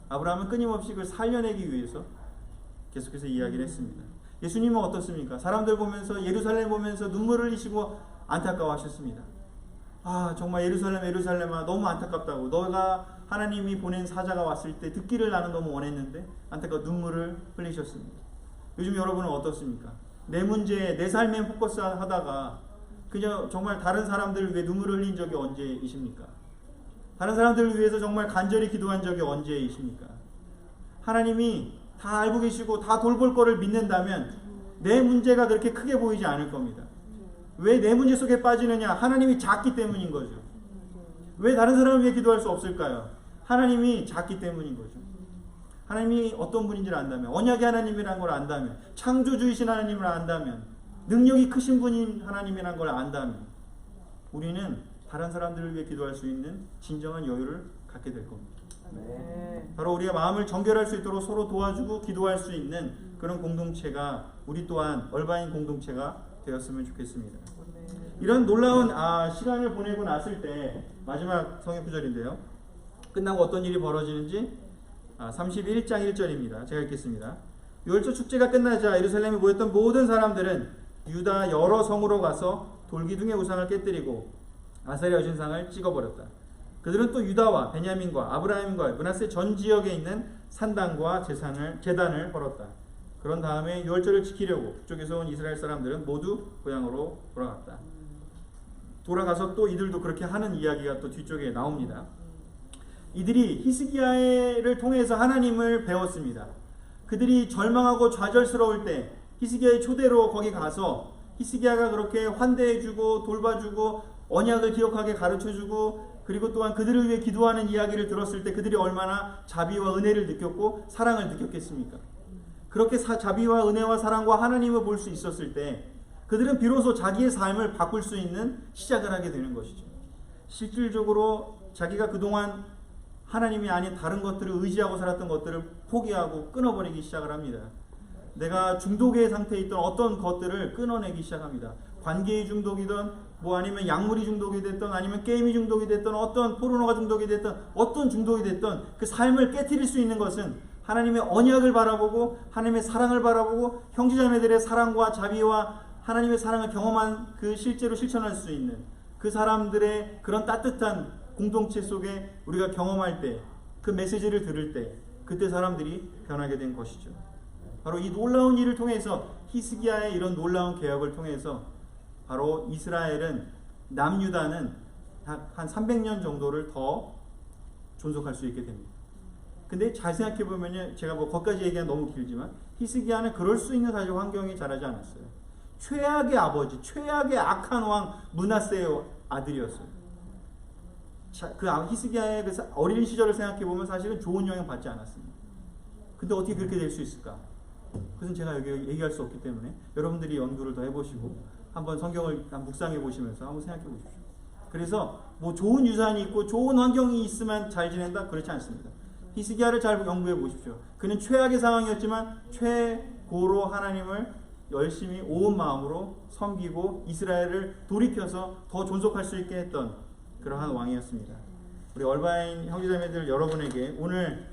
아브라함은 끊임없이 그걸 살려내기 위해서 계속해서 이야기를 했습니다. 예수님은 어떻습니까? 사람들 보면서 예루살렘 보면서 눈물을 흘리시고 안타까워하셨습니다. 정말 예루살렘아 너무 안타깝다고. 너가 하나님이 보낸 사자가 왔을 때 듣기를 나는 너무 원했는데 안타까워 눈물을 흘리셨습니다. 요즘 여러분은 어떻습니까? 내 문제에 내 삶에 포커스 하다가 그냥 정말 다른 사람들을 위해 눈물을 흘린 적이 언제이십니까? 다른 사람들을 위해서 정말 간절히 기도한 적이 언제이십니까? 하나님이 다 알고 계시고 다 돌볼 거를 믿는다면 내 문제가 그렇게 크게 보이지 않을 겁니다. 왜 내 문제 속에 빠지느냐? 하나님이 작기 때문인 거죠. 왜 다른 사람을 위해 기도할 수 없을까요? 하나님이 작기 때문인 거죠. 하나님이 어떤 분인지를 안다면, 언약의 하나님이라는 걸 안다면, 창조주이신 하나님을 안다면, 능력이 크신 분인 하나님이라는 걸 안다면 우리는 다른 사람들을 위해 기도할 수 있는 진정한 여유를 갖게 될 겁니다. 바로 우리가 마음을 정결할 수 있도록 서로 도와주고 기도할 수 있는 그런 공동체가 우리 또한 얼바인 공동체가 되었으면 좋겠습니다. 이런 놀라운 시간을 보내고 났을 때 마지막 성경 구절인데요. 끝나고 어떤 일이 벌어지는지 31장 1절입니다. 제가 읽겠습니다. 유월절 축제가 끝나자 예루살렘에 모였던 모든 사람들은 유다 여러 성으로 가서 돌기둥의 우상을 깨뜨리고 아세라 여신상을 찍어버렸다. 그들은 또 유다와 베냐민과 아브라함과 므낫세 전 지역에 있는 산당과 제단을 벌었다. 그런 다음에 유월절을 지키려고 그쪽에서 온 이스라엘 사람들은 모두 고향으로 돌아갔다. 돌아가서 또 이들도 그렇게 하는 이야기가 또 뒤쪽에 나옵니다. 이들이 히스기야를 통해서 하나님을 배웠습니다. 그들이 절망하고 좌절스러울 때 히스기야의 초대로 거기 가서 히스기야가 그렇게 환대해주고 돌봐주고 언약을 기억하게 가르쳐주고 그리고 또한 그들을 위해 기도하는 이야기를 들었을 때 그들이 얼마나 자비와 은혜를 느꼈고 사랑을 느꼈겠습니까? 그렇게 자비와 은혜와 사랑과 하나님을 볼 수 있었을 때 그들은 비로소 자기의 삶을 바꿀 수 있는 시작을 하게 되는 것이죠. 실질적으로 자기가 그동안 하나님이 아닌 다른 것들을 의지하고 살았던 것들을 포기하고 끊어버리기 시작을 합니다. 내가 중독의 상태에 있던 어떤 것들을 끊어내기 시작합니다. 관계의 중독이든 뭐 아니면 약물이 중독이 됐든 아니면 게임이 중독이 됐든 어떤 포르노가 중독이 됐든 어떤 중독이 됐든 그 삶을 깨트릴 수 있는 것은 하나님의 언약을 바라보고 하나님의 사랑을 바라보고 형제자매들의 사랑과 자비와 하나님의 사랑을 경험한 그 실제로 실천할 수 있는 그 사람들의 그런 따뜻한 공동체 속에 우리가 경험할 때 그 메시지를 들을 때 그때 사람들이 변하게 된 것이죠. 바로 이 놀라운 일을 통해서 히스기야의 이런 놀라운 개혁을 통해서 바로 이스라엘은 남유다는 한 300년 정도를 더 존속할 수 있게 됩니다. 근데 잘 생각해 보면요, 제가 뭐 거기까지 얘기하면 너무 길지만 히스기야는 그럴 수 있는 사실 환경이 자라지 않았어요. 최악의 아버지, 최악의 악한 왕 므낫세의 아들이었어요. 그 히스기야의 그 어린 시절을 생각해 보면 사실은 좋은 영향 받지 않았습니다. 근데 어떻게 그렇게 될 수 있을까? 그것은 제가 여기 얘기할 수 없기 때문에 여러분들이 연구를 더 해보시고 한번 성경을 묵상해 보시면서 한번 생각해 보십시오. 그래서 뭐 좋은 유산이 있고 좋은 환경이 있으면 잘 지낸다? 그렇지 않습니다. 히스기야를 잘 연구해 보십시오. 그는 최악의 상황이었지만 최고로 하나님을 열심히 온 마음으로 섬기고 이스라엘을 돌이켜서 더 존속할 수 있게 했던 그러한 왕이었습니다. 우리 얼바인 형제자매들 여러분에게 오늘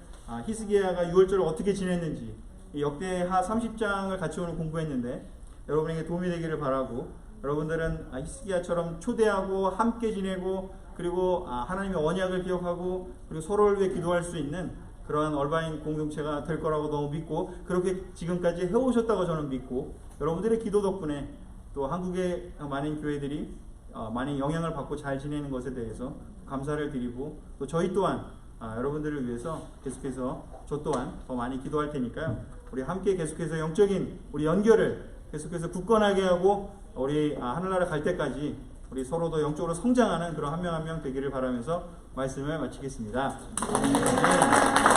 히스기야가 6월절을 어떻게 지냈는지 이 역대하 30장을 같이 오늘 공부했는데 여러분에게 도움이 되기를 바라고 여러분들은 히스기야처럼 초대하고 함께 지내고 그리고 하나님의 언약을 기억하고 그리고 서로를 위해 기도할 수 있는 그러한 얼바인 공동체가 될 거라고 너무 믿고 그렇게 지금까지 해오셨다고 저는 믿고 여러분들의 기도 덕분에 또 한국의 많은 교회들이 많이 영향을 받고 잘 지내는 것에 대해서 감사를 드리고 또 저희 또한 여러분들을 위해서 계속해서 저 또한 더 많이 기도할 테니까요. 우리 함께 계속해서 영적인 우리 연결을 계속해서 굳건하게 하고 우리 하늘나라 갈 때까지 우리 서로 더 영적으로 성장하는 그런 한 명 한 명 되기를 바라면서 말씀을 마치겠습니다. 네.